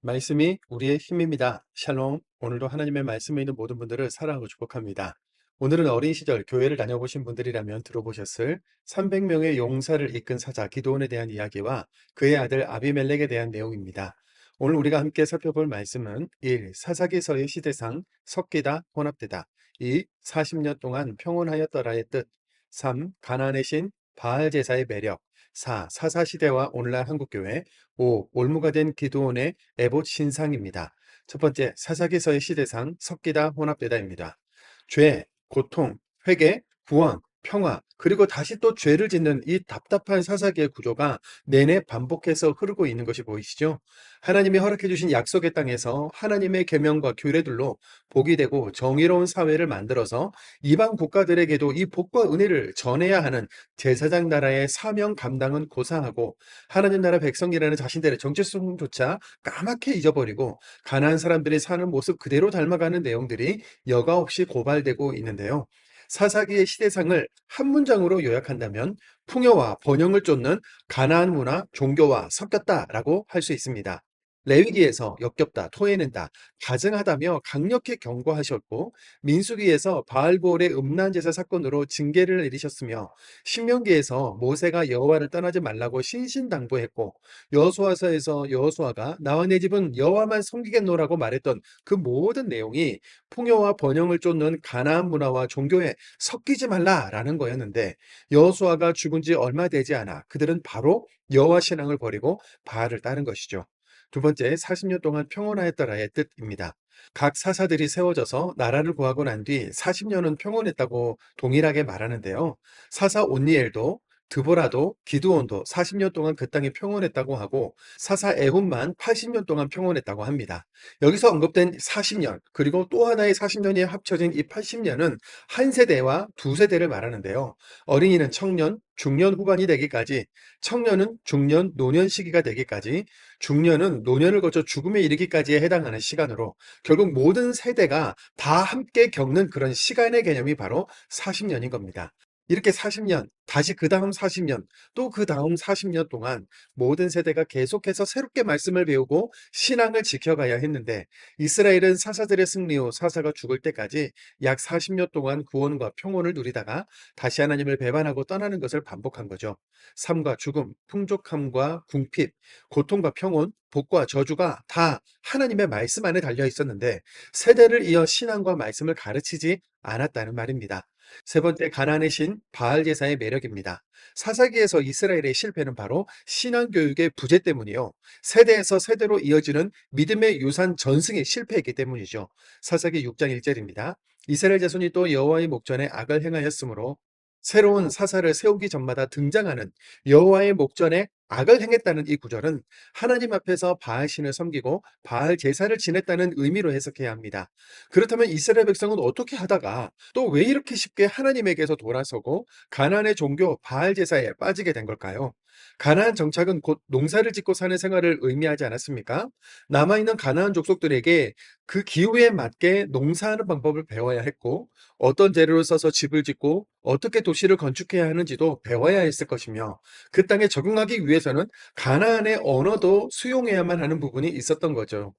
말씀이 우리의 힘입니다. 샬롬. 오늘도 하나님의 말씀에 있는 모든 분들을 사랑하고 축복합니다. 오늘은 어린 시절 교회를 다녀보신 분들이라면 들어보셨을 300명의 용사를 이끈 사자 기드온에 대한 이야기와 그의 아들 아비멜렉에 대한 내용입니다. 오늘 우리가 함께 살펴볼 말씀은 1. 사사기서의 시대상 섞이다 혼합되다. 2. 40년 동안 평온하였더라의 뜻. 3. 가나안의 신 바알 제사의 매력. 4. 사사시대와 오늘날 한국교회. 5. 올무가 된 기드온의 에봇 신상입니다. 첫 번째, 사사기서의 시대상 섞이다 혼합되다입니다. 죄, 고통, 회개, 구원, 평화, 그리고 다시 또 죄를 짓는 이 답답한 사사기의 구조가 내내 반복해서 흐르고 있는 것이 보이시죠? 하나님이 허락해 주신 약속의 땅에서 하나님의 계명과 규례들로 복이 되고 정의로운 사회를 만들어서 이방 국가들에게도 이 복과 은혜를 전해야 하는 제사장 나라의 사명 감당은 고사하고 하나님 나라 백성이라는 자신들의 정체성조차 까맣게 잊어버리고 가난한 사람들이 사는 모습 그대로 닮아가는 내용들이 여과 없이 고발되고 있는데요. 사사기의 시대상을 한 문장으로 요약한다면 풍요와 번영을 쫓는 가나안 문화, 종교와 섞였다라고 할 수 있습니다. 레위기에서 역겹다, 토해낸다, 가증하다며 강력히 경고하셨고 민수기에서 바알보올의 음란 제사 사건으로 징계를 내리셨으며 신명기에서 모세가 여호와를 떠나지 말라고 신신당부했고 여호수아서에서 여호수아가 나와 내 집은 여호와만 섬기겠노라고 말했던 그 모든 내용이 풍요와 번영을 쫓는 가나안 문화와 종교에 섞이지 말라라는 거였는데 여호수아가 죽은 지 얼마 되지 않아 그들은 바로 여호와 신앙을 버리고 바알을 따른 것이죠. 두 번째, 40년 동안 평온하였더라의 뜻입니다. 각 사사들이 세워져서 나라를 구하고 난 뒤 40년은 평온했다고 동일하게 말하는데요. 사사 온니엘도 드보라도 기드온도 40년 동안 그 땅이 평온했다고 하고 사사 에훗만 80년 동안 평온했다고 합니다. 여기서 언급된 40년 그리고 또 하나의 40년이 합쳐진 이 80년은 한 세대와 두 세대를 말하는데요. 어린이는 청년, 중년 후반이 되기까지, 청년은 중년, 노년 시기가 되기까지, 중년은 노년을 거쳐 죽음에 이르기까지에 해당하는 시간으로 결국 모든 세대가 다 함께 겪는 그런 시간의 개념이 바로 40년인 겁니다. 이렇게 40년, 다시 그 다음 40년, 또 그 다음 40년 동안 모든 세대가 계속해서 새롭게 말씀을 배우고 신앙을 지켜가야 했는데 이스라엘은 사사들의 승리 후 사사가 죽을 때까지 약 40년 동안 구원과 평온을 누리다가 다시 하나님을 배반하고 떠나는 것을 반복한 거죠. 삶과 죽음, 풍족함과 궁핍, 고통과 평온, 복과 저주가 다 하나님의 말씀 안에 달려 있었는데 세대를 이어 신앙과 말씀을 가르치지 않았다는 말입니다. 세 번째, 가나안의 신 바알 제사의 매력입니다. 사사기에서 이스라엘의 실패는 바로 신앙 교육의 부재 때문이요. 세대에서 세대로 이어지는 믿음의 유산 전승의 실패이기 때문이죠. 사사기 6장 1절입니다. 이스라엘 자손이 또 여호와의 목전에 악을 행하였으므로 새로운 사사를 세우기 전마다 등장하는 여호와의 목전에 악을 행했다는 이 구절은 하나님 앞에서 바알 신을 섬기고 바알 제사를 지냈다는 의미로 해석해야 합니다. 그렇다면 이스라엘 백성은 어떻게 하다가 또 왜 이렇게 쉽게 하나님에게서 돌아서고 가나안의 종교 바알 제사에 빠지게 된 걸까요? 가나안 정착은 곧 농사를 짓고 사는 생활을 의미하지 않았습니까? 남아있는 가나안 족속들에게 그 기후에 맞게 농사하는 방법을 배워야 했고 어떤 재료를 써서 집을 짓고 어떻게 도시를 건축해야 하는지도 배워야 했을 것이며 그 땅에 적응하기 위해서는 가나안의 언어도 수용해야만 하는 부분이 있었던 거죠.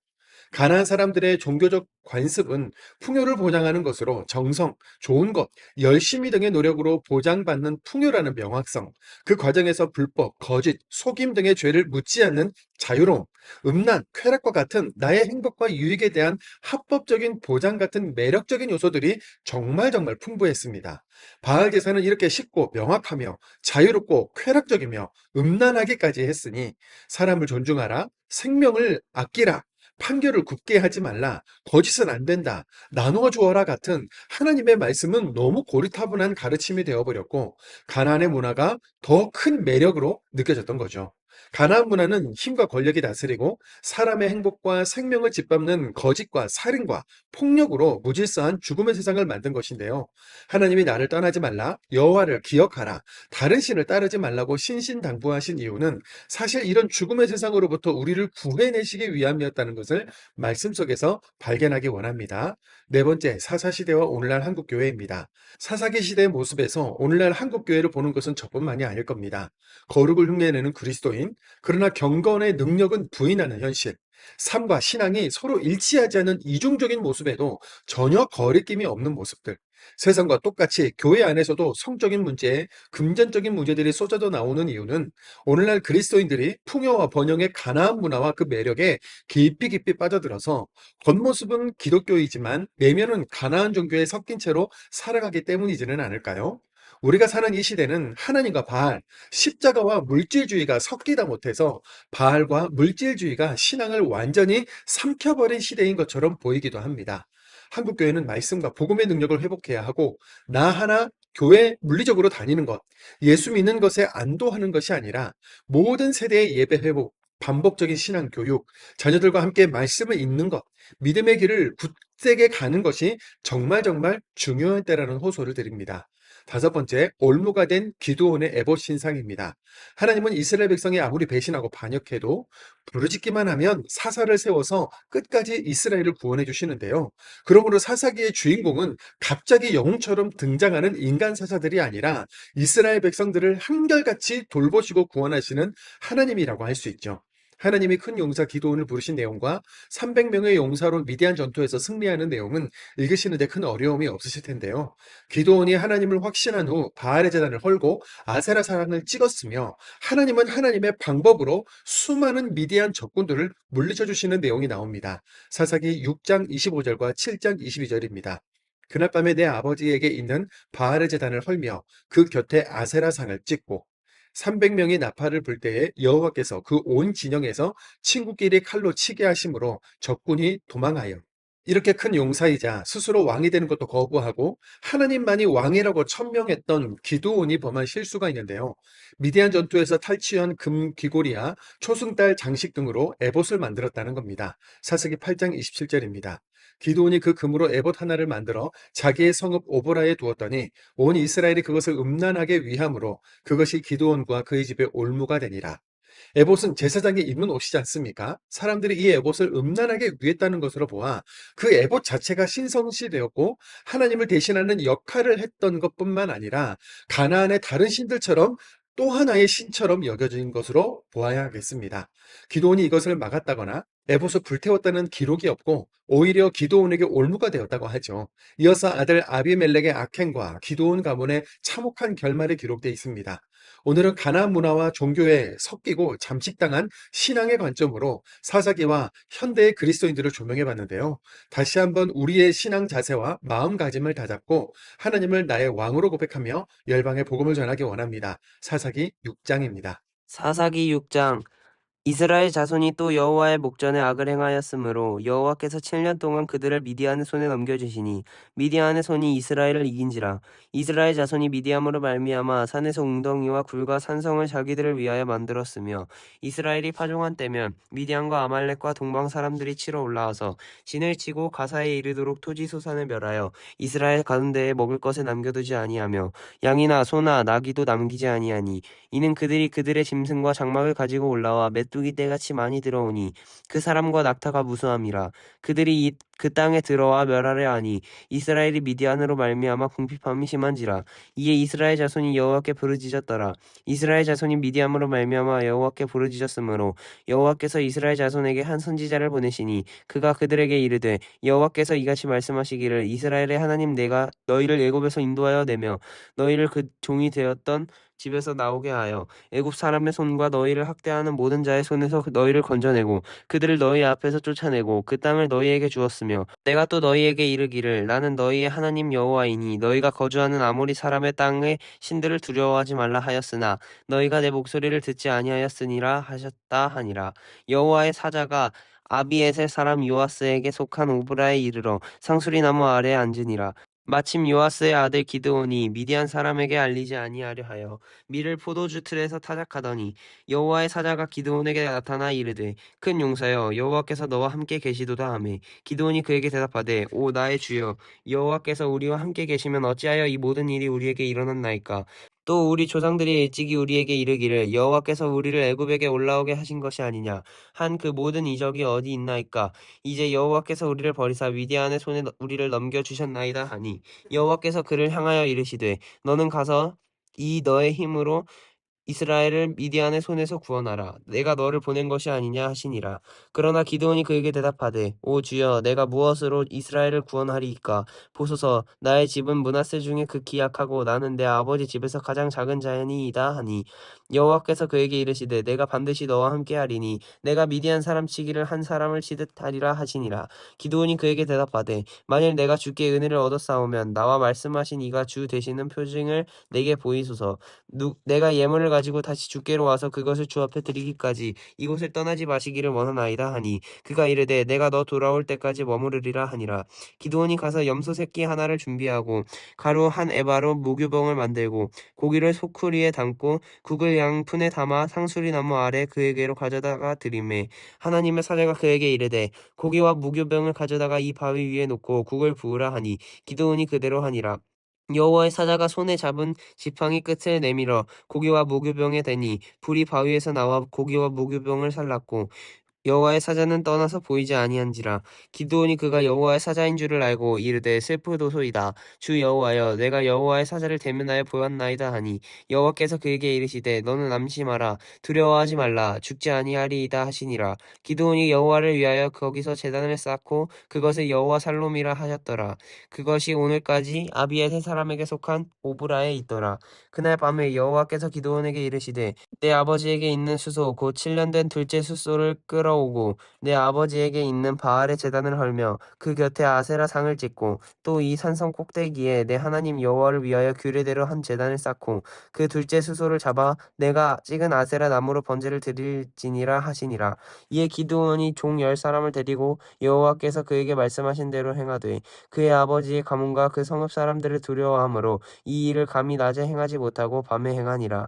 가나안 사람들의 종교적 관습은 풍요를 보장하는 것으로 정성, 좋은 것, 열심히 등의 노력으로 보장받는 풍요라는 명확성, 그 과정에서 불법, 거짓, 속임 등의 죄를 묻지 않는 자유로움, 음란, 쾌락과 같은 나의 행복과 유익에 대한 합법적인 보장 같은 매력적인 요소들이 정말 풍부했습니다. 바알 제사는 이렇게 쉽고 명확하며 자유롭고 쾌락적이며 음란하게까지 했으니 사람을 존중하라, 생명을 아끼라, 판결을 굽게 하지 말라, 거짓은 안 된다, 나누어 주어라 같은 하나님의 말씀은 너무 고리타분한 가르침이 되어버렸고 가나안의 문화가 더 큰 매력으로 느껴졌던 거죠. 가나안 문화는 힘과 권력이 다스리고 사람의 행복과 생명을 짓밟는 거짓과 살인과 폭력으로 무질서한 죽음의 세상을 만든 것인데요. 하나님이 나를 떠나지 말라, 여호와를 기억하라, 다른 신을 따르지 말라고 신신당부하신 이유는 사실 이런 죽음의 세상으로부터 우리를 구해내시기 위함이었다는 것을 말씀 속에서 발견하기 원합니다. 네 번째, 사사시대와 오늘날 한국교회입니다. 사사기 시대의 모습에서 오늘날 한국교회를 보는 것은 저뿐만이 아닐 겁니다. 거룩을 흉내내는 그리스도인, 그러나 경건의 능력은 부인하는 현실, 삶과 신앙이 서로 일치하지 않는 이중적인 모습에도 전혀 거리낌이 없는 모습들. 세상과 똑같이 교회 안에서도 성적인 문제에 금전적인 문제들이 쏟아져 나오는 이유는 오늘날 그리스도인들이 풍요와 번영의 가나안 문화와 그 매력에 깊이 깊이 빠져들어서 겉모습은 기독교이지만 내면은 가나안 종교에 섞인 채로 살아가기 때문이지는 않을까요? 우리가 사는 이 시대는 하나님과 바알, 십자가와 물질주의가 섞이다 못해서 바알과 물질주의가 신앙을 완전히 삼켜버린 시대인 것처럼 보이기도 합니다. 한국 교회는 말씀과 복음의 능력을 회복해야 하고 나 하나 교회 물리적으로 다니는 것, 예수 믿는 것에 안도하는 것이 아니라 모든 세대의 예배 회복, 반복적인 신앙 교육, 자녀들과 함께 말씀을 읽는 것, 믿음의 길을 굳세게 가는 것이 정말 중요한 때라는 호소를 드립니다. 다섯 번째, 올무가 된 기드온의 에봇 신상입니다. 하나님은 이스라엘 백성이 아무리 배신하고 반역해도 부르짖기만 하면 사사를 세워서 끝까지 이스라엘을 구원해 주시는데요. 그러므로 사사기의 주인공은 갑자기 영웅처럼 등장하는 인간 사사들이 아니라 이스라엘 백성들을 한결같이 돌보시고 구원하시는 하나님이라고 할 수 있죠. 하나님이 큰 용사 기드온을 부르신 내용과 300명의 용사로 미디안 전투에서 승리하는 내용은 읽으시는데 큰 어려움이 없으실 텐데요. 기드온이 하나님을 확신한 후 바알의 제단을 헐고 아세라 사랑을 찍었으며 하나님은 하나님의 방법으로 수많은 미디안 적군들을 물리쳐 주시는 내용이 나옵니다. 사사기 6장 25절과 7장 22절입니다. 그날 밤에 내 아버지에게 있는 바알의 제단을 헐며 그 곁에 아세라 상을 찍고 300명이 나팔을 불 때에 여호와께서 그 온 진영에서 친구끼리 칼로 치게 하심으로 적군이 도망하여 이렇게 큰 용사이자 스스로 왕이 되는 것도 거부하고 하나님만이 왕이라고 천명했던 기드온이 범한 실수가 있는데요. 미디안 전투에서 탈취한 금 귀고리와 초승달 장식 등으로 에봇을 만들었다는 겁니다. 사사기 8장 27절입니다. 기드온이 그 금으로 에봇 하나를 만들어 자기의 성읍 오보라에 두었더니 온 이스라엘이 그것을 음란하게 위함으로 그것이 기드온과 그의 집에 올무가 되니라. 에봇은 제사장이 입는 옷이지 않습니까? 사람들이 이 에봇을 음란하게 위했다는 것으로 보아 그 에봇 자체가 신성시되었고 하나님을 대신하는 역할을 했던 것뿐만 아니라 가나안의 다른 신들처럼 또 하나의 신처럼 여겨진 것으로 보아야 하겠습니다. 기드온이 이것을 막았다거나 에봇을 불태웠다는 기록이 없고 오히려 기드온에게 올무가 되었다고 하죠. 이어서 아들 아비멜렉의 악행과 기드온 가문의 참혹한 결말이 기록되어 있습니다. 오늘은 가나안 문화와 종교에 섞이고 잠식당한 신앙의 관점으로 사사기와 현대의 그리스도인들을 조명해 봤는데요. 다시 한번 우리의 신앙 자세와 마음가짐을 다잡고 하나님을 나의 왕으로 고백하며 열방의 복음을 전하기 원합니다. 사사기 6장입니다. 사사기 6장. 이스라엘 자손이 또 여호와의 목전에 악을 행하였으므로 여호와께서 7년 동안 그들을 미디안의 손에 넘겨주시니 미디안의 손이 이스라엘을 이긴지라. 이스라엘 자손이 미디안으로 말미암아 산에서 웅덩이와 굴과 산성을 자기들을 위하여 만들었으며 이스라엘이 파종한 때면 미디안과 아말렉과 동방 사람들이 치러 올라와서 진을 치고 가사에 이르도록 토지 소산을 멸하여 이스라엘 가운데에 먹을 것을 남겨두지 아니하며 양이나 소나 나귀도 남기지 아니하니 이는 그들이 그들의 짐승과 장막을 가지고 올라와 메뚜기 떼같이 많이 들어오니 그 사람과 낙타가 무수함이라. 그들이 그 땅에 들어와 멸하려 하니 이스라엘이 미디안으로 말미암아 궁핍함이 심한지라. 이에 이스라엘 자손이 여호와께 부르짖었더라. 이스라엘 자손이 미디안으로 말미암아 여호와께 부르짖었으므로 여호와께서 이스라엘 자손에게 한 선지자를 보내시니 그가 그들에게 이르되 여호와께서 이같이 말씀하시기를 이스라엘의 하나님 내가 너희를 애굽에서 인도하여 내며 너희를 그 종이 되었던 집에서 나오게 하여 애굽 사람의 손과 너희를 학대하는 모든 자의 손에서 너희를 건져내고 그들을 너희 앞에서 쫓아내고 그 땅을 너희에게 주었으며 내가 또 너희에게 이르기를 나는 너희의 하나님 여호와이니 너희가 거주하는 아모리 사람의 땅의 신들을 두려워하지 말라 하였으나 너희가 내 목소리를 듣지 아니하였으니라 하셨다 하니라. 여호와의 사자가 아비에셀 사람 요아스에게 속한 오브라에 이르러 상수리 나무 아래에 앉으니라. 마침 요아스의 아들 기드온이 미디안 사람에게 알리지 아니하려 하여 밀을 포도주 틀에서 타작하더니 여호와의 사자가 기드온에게 나타나 이르되 큰 용사여 여호와께서 너와 함께 계시도다 하매 기드온이 그에게 대답하되 오 나의 주여 여호와께서 우리와 함께 계시면 어찌하여 이 모든 일이 우리에게 일어났나이까. 또 우리 조상들이 일찍이 우리에게 이르기를 여호와께서 우리를 애굽에게 올라오게 하신 것이 아니냐 한 그 모든 이적이 어디 있나이까. 이제 여호와께서 우리를 버리사 미디안의 손에 우리를 넘겨주셨나이다 하니 여호와께서 그를 향하여 이르시되 너는 가서 이 너의 힘으로 이스라엘을 미디안의 손에서 구원하라. 내가 너를 보낸 것이 아니냐 하시니라. 그러나 기드온이 그에게 대답하되 오 주여 내가 무엇으로 이스라엘을 구원하리이까. 보소서 나의 집은 므낫세 중에 극히 약하고 나는 내 아버지 집에서 가장 작은 자니이다 하니 여호와께서 그에게 이르시되 내가 반드시 너와 함께하리니 내가 미디안 사람 치기를 한 사람을 치듯 하리라 하시니라. 기드온이 그에게 대답하되 만일 내가 주께 은혜를 얻었사오면 나와 말씀하신 이가 주 되시는 표징을 내게 보이소서. 내가 예물을 가지고 다시 주께로 와서 그것을 주 앞에 드리기까지 이곳을 떠나지 마시기를 원하나이다 하니 그가 이르되 내가 너 돌아올 때까지 머무르리라 하니라. 기드온이 가서 염소 새끼 하나를 준비하고 가루 한 에바로 무교병을 만들고 고기를 소쿠리에 담고 국을 양푼에 담아 상수리 나무 아래 그에게로 가져다가 드리매 하나님의 사자가 그에게 이르되 고기와 무교병을 가져다가 이 바위 위에 놓고 국을 부으라 하니 기드온이 그대로 하니라. 여호와의 사자가 손에 잡은 지팡이 끝을 내밀어 고기와 무교병에 대니 불이 바위에서 나와 고기와 무교병을 살랐고 여호와의 사자는 떠나서 보이지 아니한지라. 기드온이 그가 여호와의 사자인 줄을 알고 이르되 슬프도소이다. 주 여호와여 내가 여호와의 사자를 대면하여 보았나이다 하니 여호와께서 그에게 이르시되 너는 안심하라. 두려워하지 말라. 죽지 아니하리이다 하시니라. 기드온이 여호와를 위하여 거기서 제단을 쌓고 그것을 여호와 살롬이라 하셨더라. 그것이 오늘까지 아비에세 사람에게 속한 오브라에 있더라. 그날 밤에 여호와께서 기드온에게 이르시되 내 아버지에게 있는 수소 곧 7년 된 둘째 숫소를 끌어오고 내 아버지에게 있는 바알의 제단을 헐며 그 곁에 아세라 상을 짓고 또 이 산성 꼭대기에 내 하나님 여호와를 위하여 규례대로 한 제단을 쌓고 그 둘째 수소를 잡아 내가 찍은 아세라 나무로 번제를 드릴지니라 하시니라. 이에 기드온이 종 10사람을 데리고 여호와께서 그에게 말씀하신 대로 행하되 그의 아버지의 가문과 그 성읍 사람들을 두려워하므로 이 일을 감히 낮에 행하지 못하고 밤에 행하니라.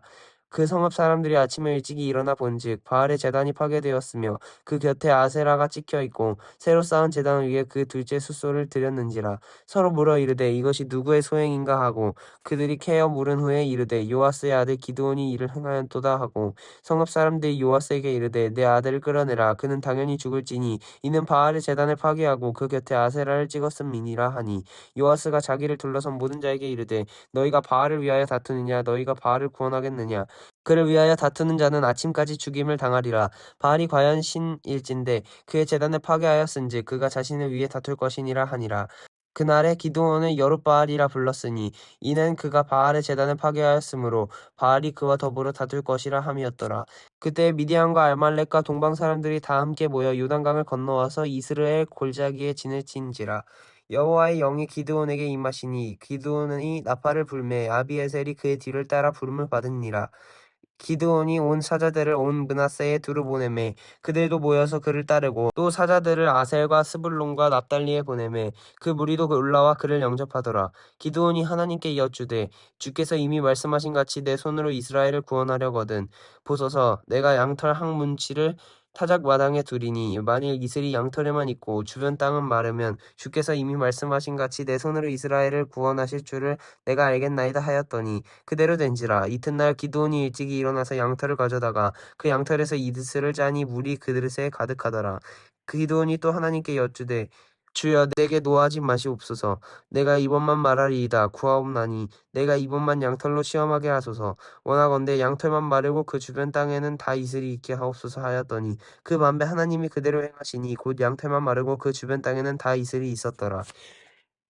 그 성읍 사람들이 아침에 일찍이 일어나 본즉 바알의 제단이 파괴되었으며 그 곁에 아세라가 찍혀 있고 새로 쌓은 제단 위에 그 둘째 숫소를 드렸는지라. 서로 물어 이르되 이것이 누구의 소행인가 하고 그들이 캐어 물은 후에 이르되 요아스의 아들 기드온이 이를 행하였도다 하고 성읍 사람들이 요아스에게 이르되 내 아들을 끌어내라. 그는 당연히 죽을지니 이는 바알의 제단을 파괴하고 그 곁에 아세라를 찍었음이니라 하니 요아스가 자기를 둘러선 모든 자에게 이르되 너희가 바알을 위하여 다투느냐 너희가 바알을 구원하겠느냐. 그를 위하여 다투는 자는 아침까지 죽임을 당하리라. 바알이 과연 신일진데 그의 제단을 파괴하였은즉 그가 자신을 위해 다툴 것이니라 하니라. 그날에 기드온을 여룻바알이라 불렀으니 이는 그가 바알의 제단을 파괴하였으므로 바알이 그와 더불어 다툴 것이라 함이었더라. 그때 미디안과 알말렉과 동방 사람들이 다 함께 모여 요단강을 건너와서 이스라엘 골짜기에 진을 친지라. 여호와의 영이 기드온에게 임하시니 기드온이 나팔을 불매 아비에셀이 그의 뒤를 따라 부름을 받으니라. 기드온이 온 사자들을 온 므낫세에 두루 보내매 그들도 모여서 그를 따르고 또 사자들을 아셀과 스불론과 납달리에 보내매 그 무리도 올라와 그를 영접하더라. 기드온이 하나님께 여쭈되 주께서 이미 말씀하신 같이 내 손으로 이스라엘을 구원하려거든 보소서 내가 양털 한 문치를 타작 마당에 두리니 만일 이슬이 양털에만 있고 주변 땅은 마르면 주께서 이미 말씀하신 같이 내 손으로 이스라엘을 구원하실 줄을 내가 알겠나이다 하였더니 그대로 된지라. 이튿날 기드온이 일찍이 일어나서 양털을 가져다가 그 양털에서 이슬을 짜니 물이 그릇에 가득하더라. 기드온이 또 하나님께 여쭈되 주여 내게 노하지 마시옵소서. 내가 이번만 말하리이다 구하옵나니 내가 이번만 양털로 시험하게 하소서. 원하건대 양털만 마르고 그 주변 땅에는 다 이슬이 있게 하옵소서 하였더니 그 만배 하나님이 그대로 행하시니 곧 양털만 마르고 그 주변 땅에는 다 이슬이 있었더라.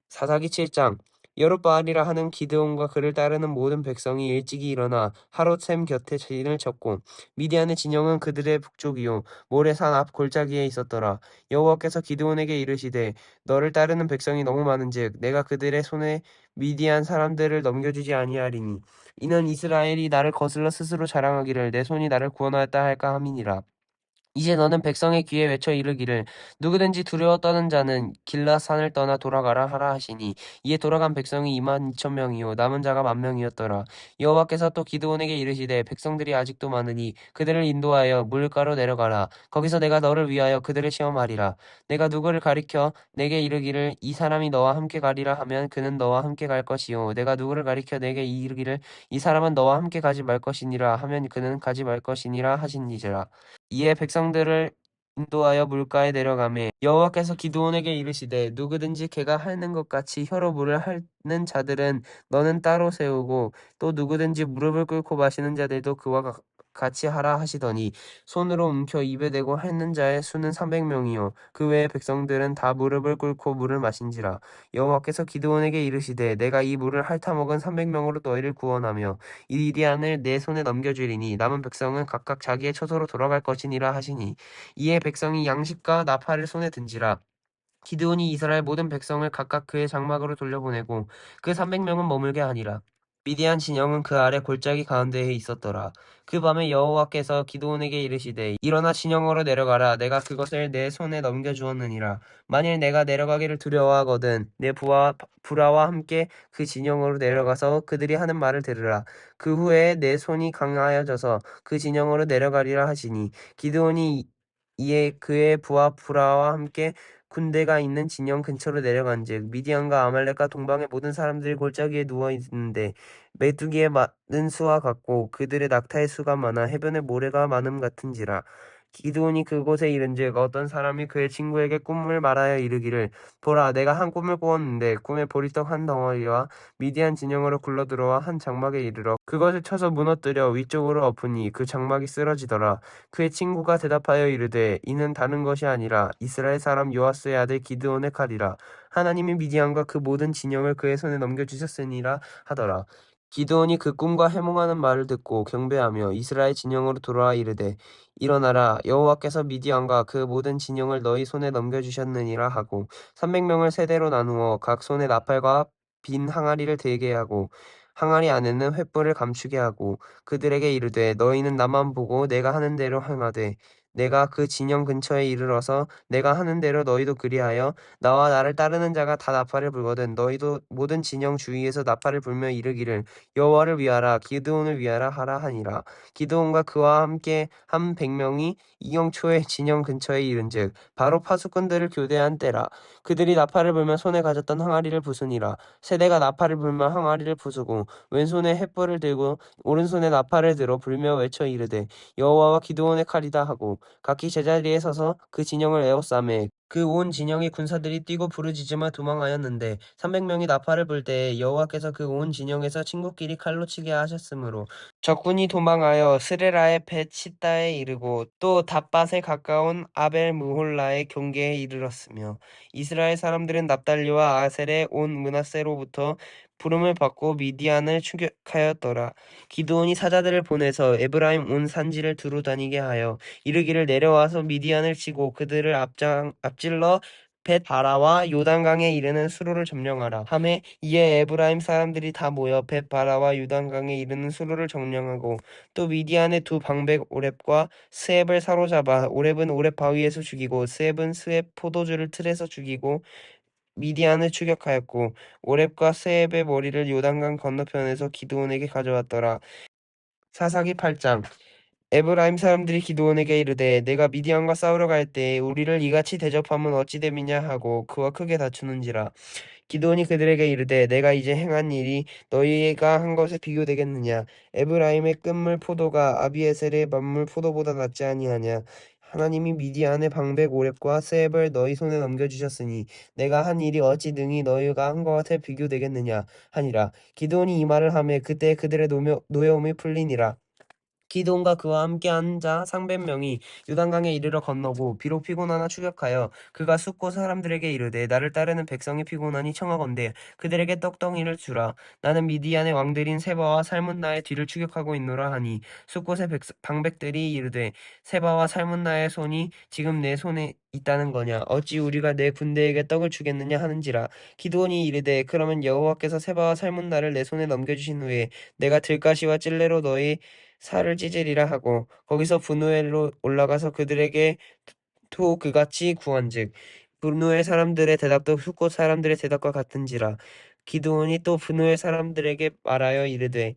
사사기 7장. 여룻바알이라 하는 기드온과 그를 따르는 모든 백성이 일찍이 일어나 하롯샘 곁에 진을 쳤고 미디안의 진영은 그들의 북쪽이요 모레산 앞 골짜기에 있었더라. 여호와께서 기드온에게 이르시되 너를 따르는 백성이 너무 많은즉 내가 그들의 손에 미디안 사람들을 넘겨주지 아니하리니 이는 이스라엘이 나를 거슬러 스스로 자랑하기를 내 손이 나를 구원하였다 할까 함이니라. 이제 너는 백성의 귀에 외쳐 이르기를 누구든지 두려워 떠는 자는 길라산을 떠나 돌아가라 하라 하시니 이에 돌아간 백성이 22,000명이요 남은 자가 10,000명이었더라. 여호와께서 또 기드온에게 이르시되 백성들이 아직도 많으니 그들을 인도하여 물가로 내려가라. 거기서 내가 너를 위하여 그들을 시험하리라. 내가 누구를 가리켜 내게 이르기를 이 사람이 너와 함께 가리라 하면 그는 너와 함께 갈 것이요 내가 누구를 가리켜 내게 이르기를 이 사람은 너와 함께 가지 말 것이니라 하면 그는 가지 말 것이니라 하시니라. 이에 백성들을 인도하여 물가에 내려가매 여호와께서 기드온에게 이르시되 누구든지 걔가 하는 것 같이 혀로 물을 하는 자들은 너는 따로 세우고 또 누구든지 무릎을 꿇고 마시는 자들도 그와 같이 하라 하시더니 손으로 움켜 입에 대고 하는 자의 수는 300명이요 그 외의 백성들은 다 무릎을 꿇고 물을 마신지라. 여호와께서 기드온에게 이르시되 내가 이 물을 핥아먹은 300명으로 너희를 구원하며 이 미디안을 내 손에 넘겨주리니 남은 백성은 각각 자기의 처소로 돌아갈 것이니라 하시니 이에 백성이 양식과 나팔을 손에 든지라. 기드온이 이스라엘 모든 백성을 각각 그의 장막으로 돌려보내고 그 300명은 머물게 하니라. 미디안 진영은 그 아래 골짜기 가운데에 있었더라. 그 밤에 여호와께서 기드온에게 이르시되 일어나 진영으로 내려가라. 내가 그것을 내 손에 넘겨주었느니라. 만일 내가 내려가기를 두려워하거든 내 부하와 함께 그 진영으로 내려가서 그들이 하는 말을 들으라. 그 후에 내 손이 강하여져서 그 진영으로 내려가리라 하시니 기드온이 이에 그의 부하 부라와 함께 군대가 있는 진영 근처로 내려간즉 미디안과 아말렉과 동방의 모든 사람들이 골짜기에 누워 있는데 메뚜기의 많은 수와 같고 그들의 낙타의 수가 많아 해변의 모래가 많음 같은지라. 기드온이 그곳에 이른즉 어떤 사람이 그의 친구에게 꿈을 말하여 이르기를 보라 내가 한 꿈을 꾸었는데 꿈에 보리떡 한 덩어리와 미디안 진영으로 굴러들어와 한 장막에 이르러 그것을 쳐서 무너뜨려 위쪽으로 엎으니 그 장막이 쓰러지더라. 그의 친구가 대답하여 이르되 이는 다른 것이 아니라 이스라엘 사람 요아스의 아들 기드온의 칼이라. 하나님이 미디안과 그 모든 진영을 그의 손에 넘겨주셨으니라 하더라. 기드온이 그 꿈과 해몽하는 말을 듣고 경배하며 이스라엘 진영으로 돌아와 이르되 일어나라 여호와께서 미디안과 그 모든 진영을 너희 손에 넘겨주셨느니라 하고 300명을 세대로 나누어 각 손에 나팔과 빈 항아리를 들게 하고 항아리 안에는 횃불을 감추게 하고 그들에게 이르되 너희는 나만 보고 내가 하는 대로 행하되 내가 그 진영 근처에 이르러서 내가 하는 대로 너희도 그리하여 나와 나를 따르는 자가 다 나팔을 불거든 너희도 모든 진영 주위에서 나팔을 불며 이르기를 여호와를 위하라 기드온을 위하라 하라 하니라. 기드온과 그와 함께 한 100명이 이영초의 진영 근처에 이른즉 바로 파수꾼들을 교대한 때라. 그들이 나팔을 불며 손에 가졌던 항아리를 부수니라. 세대가 나팔을 불며 항아리를 부수고 왼손에 횃불을 들고 오른손에 나팔을 들어 불며 외쳐 이르되 여호와와 기드온의 칼이다 하고 각기 제자리에 서서 그 진영을 에워싸매 그 온 진영의 군사들이 뛰고 부르짖으며 도망하였는데 300명이 나팔을 불 때에 여호와께서 그 온 진영에서 친구끼리 칼로 치게 하셨으므로 적군이 도망하여 스레라의 벳 시다에 이르고 또 닷밭에 가까운 아벨 무홀라의 경계에 이르렀으며 이스라엘 사람들은 납달리와 아셀의 온 므낫세로부터 부름을 받고 미디안을 추격하였더라. 기드온이 사자들을 보내서 에브라임 온 산지를 두루 다니게 하여 이르기를 내려와서 미디안을 치고 그들을 앞질러 벳 바라와 요단강에 이르는 수로를 점령하라 하매 이에 에브라임 사람들이 다 모여 벳 바라와 요단강에 이르는 수로를 점령하고 또 미디안의 두 방백 오렙과 스앱을 사로잡아 오렙은 오렙 바위에서 죽이고 스앱은 스앱 포도주를 틀에서 죽이고 미디안을 추격하였고 오렙과 스앱의 머리를 요단강 건너편에서 기드온에게 가져왔더라. 사사기 8장. 에브라임 사람들이 기드온에게 이르되 내가 미디안과 싸우러 갈 때에 우리를 이같이 대접하면 어찌 됨이냐 하고 그와 크게 다투는지라. 기드온이 그들에게 이르되 내가 이제 행한 일이 너희가 한 것에 비교되겠느냐. 에브라임의 끝물 포도가 아비에셀의 만물 포도보다 낫지 아니하냐. 하나님이 미디안의 방백 오렙과 스앱을 너희 손에 넘겨주셨으니 내가 한 일이 어찌 능히 너희가 한 것에 비교되겠느냐 하니라. 기드온이 이 말을 하매 그때 그들의 노여움이 풀리니라. 기드온과 그와 함께 한 자 300명이 요단강에 이르러 건너고 비록 피곤하나 추격하여 그가 숫곳 사람들에게 이르되 나를 따르는 백성이 피곤하니 청하건대 그들에게 떡덩이를 주라. 나는 미디안의 왕들인 세바와 살문나의 뒤를 추격하고 있노라 하니 숫곳의 방백들이 이르되 세바와 살문나의 손이 지금 내 손에 있다는 거냐 어찌 우리가 내 군대에게 떡을 주겠느냐 하는지라. 기드온이 이르되 그러면 여호와께서 세바와 살문나를 내 손에 넘겨주신 후에 내가 들가시와 찔레로 너희 살을 찢으리라 하고 거기서 분우엘로 올라가서 그들에게 또 그같이 구한즉 분우엘 사람들의 대답도 숫곳 사람들의 대답과 같은지라. 기드온이 또 분우엘 사람들에게 말하여 이르되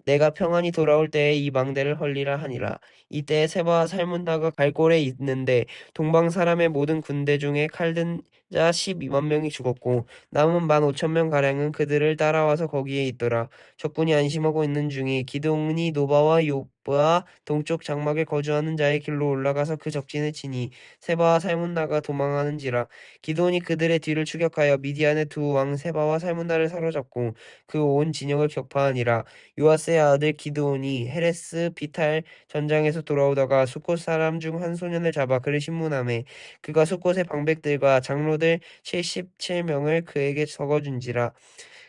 내가 평안히 돌아올 때에 이 망대를 헐리라 하니라. 이때에 세바와 살문나가 갈골에 있는데 동방 사람의 모든 군대 중에 칼든 자 12만 명이 죽었고 남은 15,000명 가량은 그들을 따라와서 거기에 있더라. 적군이 안심하고 있는 중에 기드온이 노바와 보아 동쪽 장막에 거주하는 자의 길로 올라가서 그 적진을 치니 세바와 살문나가 도망하는지라. 기드온이 그들의 뒤를 추격하여 미디안의 두 왕 세바와 살문나를 사로잡고 그 온 진영을 격파하니라. 요아스의 아들 기드온이 헤레스 비탈 전장에서 돌아오다가 숫곳 사람 중 한 소년을 잡아 그를 신문하매 그가 숫곳의 방백들과 장로들 77명을 그에게 적어준지라.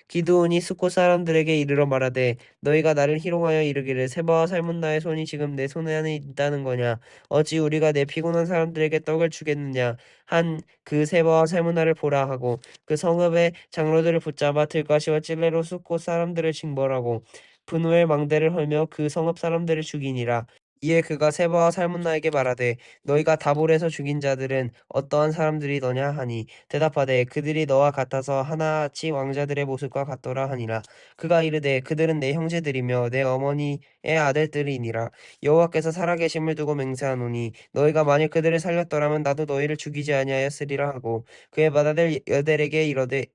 기드온이 스콧 사람들에게 이르러 말하되 너희가 나를 희롱하여 이르기를 세바와 살문나의 손이 지금 내 손 안에 있다는 거냐 어찌 우리가 내 피곤한 사람들에게 떡을 주겠느냐 한 그 세바와 살문나를 보라 하고 그 성읍의 장로들을 붙잡아 들가시와 찔레로 숫곳 사람들을 징벌하고 분우엘 망대를 헐며 그 성읍 사람들을 죽이니라. 이에 그가 세바와 살문나에게 말하되 너희가 다볼에서 죽인 자들은 어떠한 사람들이더냐 하니 대답하되 그들이 너와 같아서 하나같이 왕자들의 모습과 같더라 하니라. 그가 이르되 그들은 내 형제들이며 내 어머니의 아들들이니라. 여호와께서 살아계심을 두고 맹세하노니 너희가 만일 그들을 살렸더라면 나도 너희를 죽이지 아니하였으리라 하고 그의 맏아들 여델에게 이르되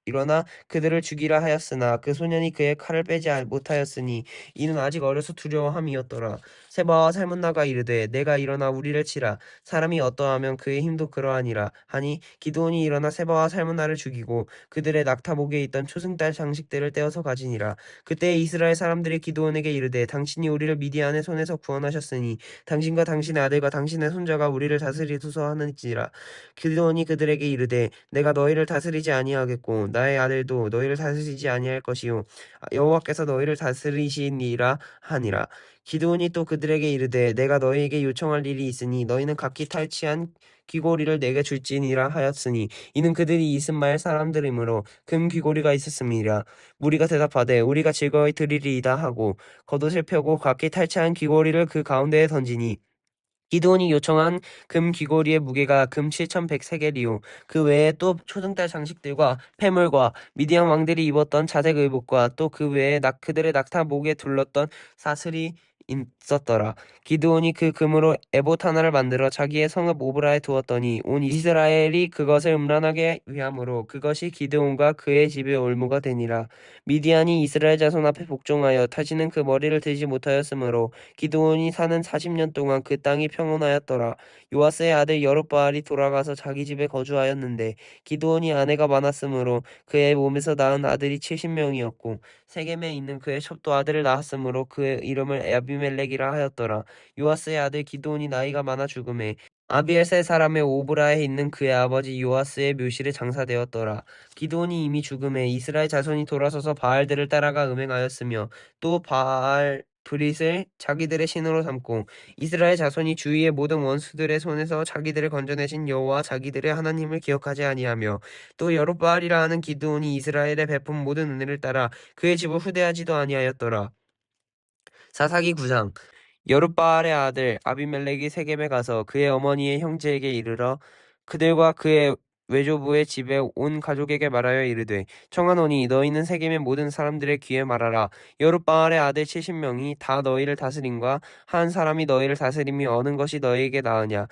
일어나 그들을 죽이라 하였으나 그 소년이 그의 칼을 빼지 못하였으니 이는 아직 어려서 두려워함이었더라. 세바와 살문나가 이르되 내가 일어나 우리를 치라. 사람이 어떠하면 그의 힘도 그러하니라 하니 기드온이 일어나 세바와 살문나를 죽이고 그들의 낙타목에 있던 초승달 장식들을 떼어서 가지니라. 그때 이스라엘 사람들이 기드온에게 이르되 당신이 우리를 미디안의 손에서 구원하셨으니 당신과 당신의 아들과 당신의 손자가 우리를 다스리소서 하는지라. 기드온이 그들에게 이르되 내가 너희를 다스리지 아니하겠고 나의 아들도 너희를 다스리지 아니할 것이요 여호와께서 너희를 다스리시니라 하니라. 기드온이 또 그들에게 이르되 내가 너희에게 요청할 일이 있으니 너희는 각기 탈취한 귀고리를 내게 줄지니라 하였으니 이는 그들이 이스마엘 사람들이므로 금 귀고리가 있었음이라. 무리가 대답하되 우리가 즐거이 드리리이다 하고 겉옷을 펴고 각기 탈취한 귀고리를 그 가운데에 던지니 기드온이 요청한 금 귀고리의 무게가 금 7,100세겔이요 그 외에 또 초승달 장식들과 패물과 미디안 왕들이 입었던 자색 의복과 또 그 외에 그들의 낙타 목에 둘렀던 사슬이 있었더라. 기드온이 그 금으로 에봇 하나를 만들어 자기의 성읍 오브라에 두었더니 온 이스라엘이 그것을 음란하게 위함으로 그것이 기드온과 그의 집의 올무가 되니라. 미디안이 이스라엘 자손 앞에 복종하여 다시는 그 머리를 들지 못하였으므로 기드온이 사는 40년 동안 그 땅이 평온하였더라. 요아스의 아들 여룹바알이 돌아가서 자기 집에 거주하였는데 기드온이 아내가 많았으므로 그의 몸에서 낳은 아들이 70명이었고 세겜에 있는 그의 첩도 아들을 낳았으므로 그의 이름을 아비멜렉이라 하였더라. 요아스의 아들 기드온이 나이가 많아 죽음에 아비에셀 사람의 오브라에 있는 그의 아버지 요아스의 묘실에 장사되었더라. 기드온이 이미 죽음에 이스라엘 자손이 돌아서서 바알들을 따라가 음행하였으며 또 바알 브릿을 자기들의 신으로 삼고 이스라엘 자손이 주위의 모든 원수들의 손에서 자기들을 건져내신 여호와 자기들의 하나님을 기억하지 아니하며 또 여룹바알이라 하는 기드온이 이스라엘에 베푼 모든 은혜를 따라 그의 집을 후대하지도 아니하였더라. 사사기 9장. 여룹바알의 아들 아비멜렉이 세겜에 가서 그의 어머니의 형제에게 이르러 그들과 그의 외조부의 집에 온 가족에게 말하여 이르되 청하노니 너희는 세겜의 모든 사람들의 귀에 말하라. 여룹바알의 아들 70명이 다 너희를 다스림과 한 사람이 너희를 다스림이 어느 것이 너희에게 나으냐.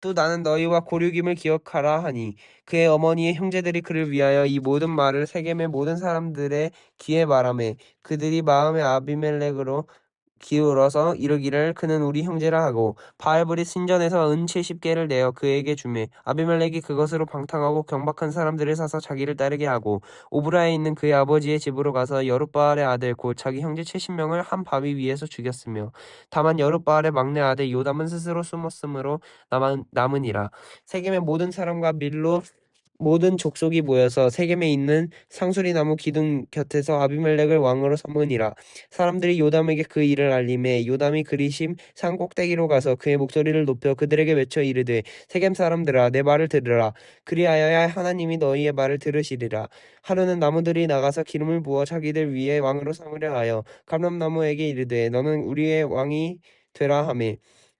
또 나는 너희와 고륙임을 기억하라 하니 그의 어머니의 형제들이 그를 위하여 이 모든 말을 세겜의 모든 사람들의 귀에 말하매 그들이 마음에 아비멜렉으로 기울어서 이르기를 그는 우리 형제라 하고 바알브릿 신전에서 은 70개를 내어 그에게 주매 아비멜렉이 그것으로 방탕하고 경박한 사람들을 사서 자기를 따르게 하고 오브라에 있는 그의 아버지의 집으로 가서 여룹바알의 아들 곧 자기 형제 70명을 한 바위 위에서 죽였으며 다만 여룹바알의 막내 아들 요담은 스스로 숨었으므로 남으니라. 세겜의 모든 사람과 밀로 모든 족속이 모여서 세겜에 있는 상수리나무 기둥 곁에서 아비멜렉을 왕으로 삼으니라. 사람들이 요담에게 그 일을 알림해 요담이 그리심 산 꼭대기로 가서 그의 목소리를 높여 그들에게 외쳐 이르되 세겜 사람들아 내 말을 들으라. 그리하여야 하나님이 너희의 말을 들으시리라. 하루는 나무들이 나가서 기름을 부어 자기들 위에 왕으로 삼으려 하여 감람나무에게 이르되 너는 우리의 왕이 되라 하매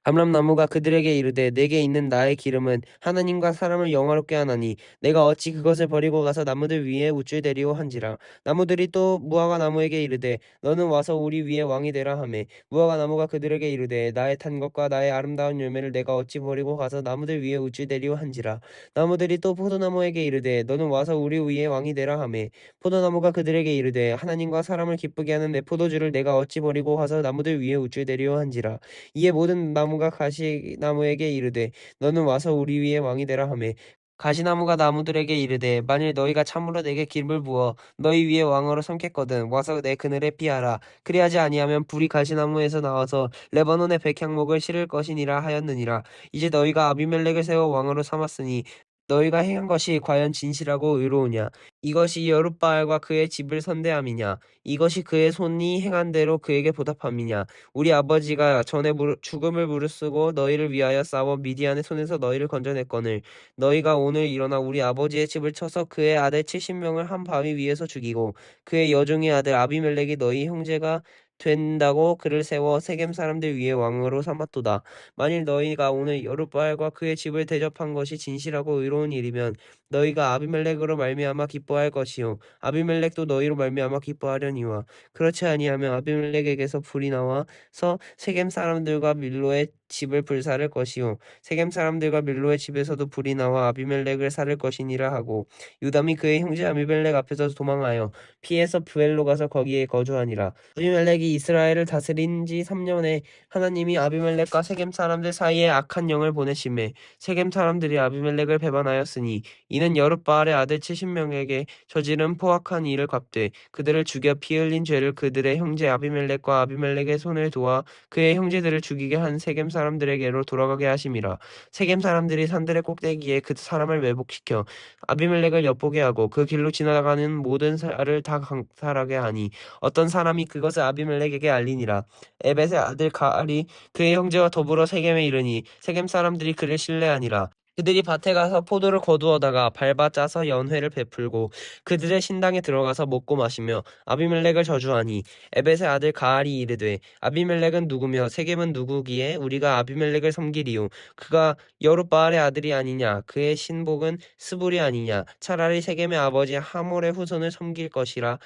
감람나무가 그들에게 이르되 내게 있는 나의 기름은 하나님과 사람을 영화롭게 하나니 내가 어찌 그것을 버리고 가서 나무들 위에 우쭐 대리오 한지라. 나무들이 또 무화과 나무에게 이르되 너는 와서 우리 위에 왕이 되라 하매 무화과 나무가 그들에게 이르되 나의 탄 것과 나의 아름다운 열매를 내가 어찌 버리고 가서 나무들 위에 우쭐 대리오 한지라. 나무들이 또 포도나무에게 이르되 너는 와서 우리 위에 왕이 되라 하매 포도나무가 그들에게 이르되 하나님과 사람을 기쁘게 하는 내 포도주를 내가 어찌 버리고 가서 나무들 위에 우쭐 대리오 한지라. 이에 모든 나무가 가시나무에게 이르되 너는 와서 우리 위에 왕이 되라 하매 가시나무가 나무들에게 이르되 만일 너희가 참으로 내게 기름을 부어 너희 위에 왕으로 삼겠거든 와서 내 그늘에 피하라. 그리하지 아니하면 불이 가시나무에서 나와서 레바논의 백향목을 실을 것이니라 하였느니라. 이제 너희가 아비멜렉을 세워 왕으로 삼았으니 너희가 행한 것이 과연 진실하고 의로우냐? 이것이 여룻바알과 그의 집을 선대함이냐? 이것이 그의 손이 행한 대로 그에게 보답함이냐? 우리 아버지가 전에 죽음을 무릅쓰고 너희를 위하여 싸워 미디안의 손에서 너희를 건져냈거늘 너희가 오늘 일어나 우리 아버지의 집을 쳐서 그의 아들 70명을 한 바위 위에서 죽이고 그의 여종의 아들 아비멜렉이 너희 형제가 된다고 그를 세워 세겜 사람들 위에 왕으로 삼았도다. 만일 너희가 오늘 여룻바알과 그의 집을 대접한 것이 진실하고 의로운 일이면 너희가 아비멜렉으로 말미암아 기뻐할 것이요 아비멜렉도 너희로 말미암아 기뻐하려니와 그렇지 아니하면 아비멜렉에게서 불이 나와서 세겜 사람들과 밀로의 집을 불사를 것이요 세겜 사람들과 밀로의 집에서도 불이 나와 아비멜렉을 살을 것이니라 하고 유담이 그의 형제 아비멜렉 앞에서 도망하여 피해서 부엘로 가서 거기에 거주하니라. 아비멜렉이 이스라엘을 다스린 지 3년에 하나님이 아비멜렉과 세겜 사람들 사이에 악한 영을 보내심에 세겜 사람들이 아비멜렉을 배반하였으니 이는 여룻바알의 아들 70명에게 저지른 포악한 일을 갚되 그들을 죽여 피 흘린 죄를 그들의 형제 아비멜렉과 아비멜렉의 손을 도와 그의 형제들을 죽이게 한 세겜 사람들에게로 돌아가게 하심이라. 세겜 사람들이 산들의 꼭대기에 그 사람을 매복시켜 아비멜렉을 엿보게 하고 그 길로 지나가는 모든 사를 다 강탈하게 하니 어떤 사람이 그것을 아비멜렉에게 알리니라. 에벳의 아들 가알이 그의 형제와 더불어 세겜에 이르니 세겜 사람들이 그를 신뢰하니라. 그들이 밭에 가서 포도를 거두어다가 밟아 짜서 연회를 베풀고 그들의 신당에 들어가서 먹고 마시며 아비멜렉을 저주하니 에벳의 아들 가알이 이르되 아비멜렉은 누구며 세겜은 누구기에 우리가 아비멜렉을 섬기리요 그가 여룻바알의 아들이 아니냐 그의 신복은 스불이 아니냐 차라리 세겜의 아버지 하몰의 후손을 섬길 것이라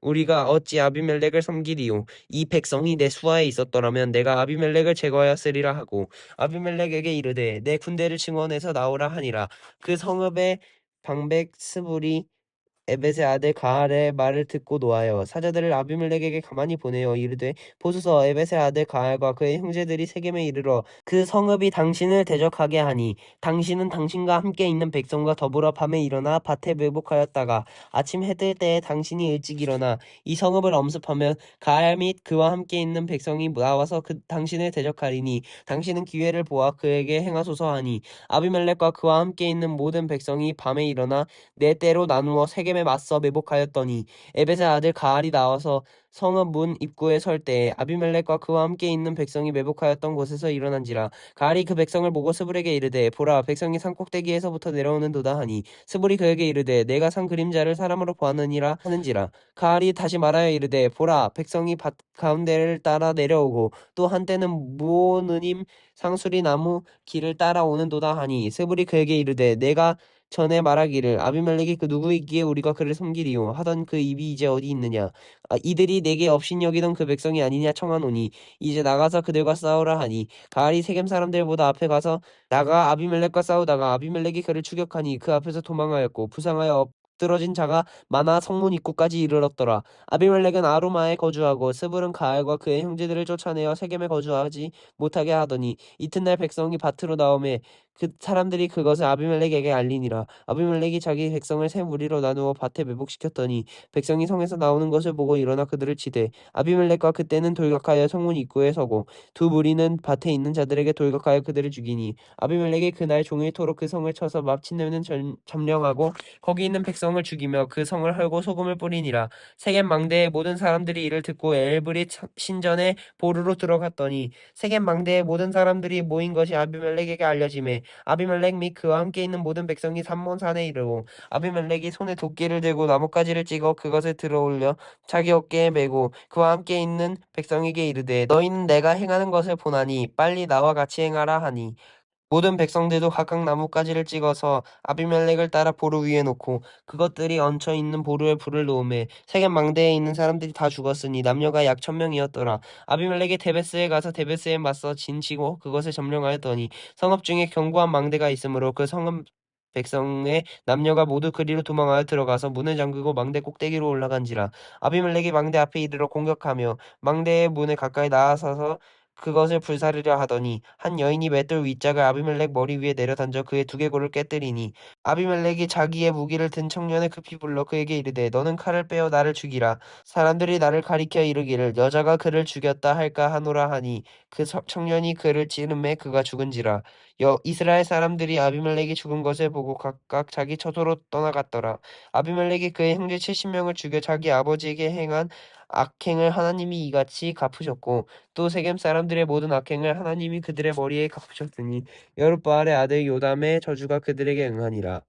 우리가 어찌 아비멜렉을 섬기리요 이 백성이 내 수하에 있었더라면 내가 아비멜렉을 제거하였으리라 하고 아비멜렉에게 이르되 내 군대를 증원해서 나오라 하니라. 그 성읍의 방백 스불이 에벳의 아들 가알의 말을 듣고 노하여 사자들을 아비멜렉에게 가만히 보내어 이르되 보소서 에벳의 아들 가알과 그의 형제들이 세겜에 이르러 그 성읍이 당신을 대적하게 하니 당신은 당신과 함께 있는 백성과 더불어 밤에 일어나 밭에 매복하였다가 아침 해뜰 때에 당신이 일찍 일어나 이 성읍을 엄습하면 가알 및 그와 함께 있는 백성이 나와서 그 당신을 대적하리니 당신은 기회를 보아 그에게 행하소서 하니 아비멜렉과 그와 함께 있는 모든 백성이 밤에 일어나 네 때로 나누어 세겜에 맞서 매복하였더니 에벳의 아들 가알이 나와서 성읍 문 입구에 설 때에 아비멜렉과 그와 함께 있는 백성이 매복하였던 곳에서 일어난지라. 가알이 그 백성을 보고 스불에게 이르되 보라 백성이 산 꼭대기에서부터 내려오는도다 하니 스불이 그에게 이르되 내가 산 그림자를 사람으로 보았느니라 하는지라. 가알이 다시 말하여 이르되 보라 백성이 밭 가운데를 따라 내려오고 또 한때는 무오느님 상수리 나무 길을 따라오는도다 하니 스불이 그에게 이르되 내가 전에 말하기를 아비멜렉이 그 누구이기에 우리가 그를 섬기리요 하던 그 입이 이제 어디 있느냐. 이들이 내게 업신 여기던 그 백성이 아니냐 청하노니 이제 나가서 그들과 싸우라 하니 가알이 세겜 사람들보다 앞에 가서 나가 아비멜렉과 싸우다가 아비멜렉이 그를 추격하니 그 앞에서 도망하였고 부상하여 엎드러진 자가 많아 성문 입구까지 이르렀더라. 아비멜렉은 아루마에 거주하고 스불은 가알과 그의 형제들을 쫓아내어 세겜에 거주하지 못하게 하더니 이튿날 백성이 밭으로 나오매 그 사람들이 그것을 아비멜렉에게 알리니라. 아비멜렉이 자기 백성을 세 무리로 나누어 밭에 매복시켰더니 백성이 성에서 나오는 것을 보고 일어나 그들을 치되 아비멜렉과 그때는 돌격하여 성문 입구에 서고 두 무리는 밭에 있는 자들에게 돌격하여 그들을 죽이니 아비멜렉이 그날 종일토록 그 성을 쳐서 마침내는 점령하고 거기 있는 백성을 죽이며 그 성을 헐고 소금을 뿌리니라. 세겜 망대의 모든 사람들이 이를 듣고 엘브릿 신전에 보루로 들어갔더니 세겜 망대의 모든 사람들이 모인 것이 아비멜렉에게 알려지매 아비멜렉 및 그와 함께 있는 모든 백성이 삼몬산에 이르고 아비멜렉이 손에 도끼를 들고 나뭇가지를 찍어 그것을 들어올려 자기 어깨에 메고 그와 함께 있는 백성에게 이르되 너희는 내가 행하는 것을 보나니 빨리 나와 같이 행하라 하니 모든 백성들도 각각 나뭇가지를 찍어서 아비멜렉을 따라 보루 위에 놓고 그것들이 얹혀 있는 보루에 불을 놓음에 세겜 망대에 있는 사람들이 다 죽었으니 남녀가 약 1,000명이었더라. 아비멜렉이 데베스에 가서 데베스에 맞서 진치고 그것을 점령하였더니 성읍 중에 견고한 망대가 있으므로 그 성읍 백성의 남녀가 모두 그리로 도망하여 들어가서 문을 잠그고 망대 꼭대기로 올라간지라. 아비멜렉이 망대 앞에 이르러 공격하며 망대의 문에 가까이 나아서서 그것을 불사르려 하더니 한 여인이 맷돌 윗짝을 아비멜렉 머리 위에 내려 던져 그의 두개골을 깨뜨리니 아비멜렉이 자기의 무기를 든 청년을 급히 불러 그에게 이르되 너는 칼을 빼어 나를 죽이라. 사람들이 나를 가리켜 이르기를 여자가 그를 죽였다 할까 하노라 하니 그 청년이 그를 찌름에 그가 죽은지라. 이스라엘 사람들이 아비멜렉이 죽은 것을 보고 각각 자기 처소로 떠나갔더라. 아비멜렉이 그의 형제 70명을 죽여 자기 아버지에게 행한 악행을 하나님이 이같이 갚으셨고 또 세겜 사람들의 모든 악행을 하나님이 그들의 머리에 갚으셨으니 여룻바알의 아들 요담의 저주가 그들에게 응하니라.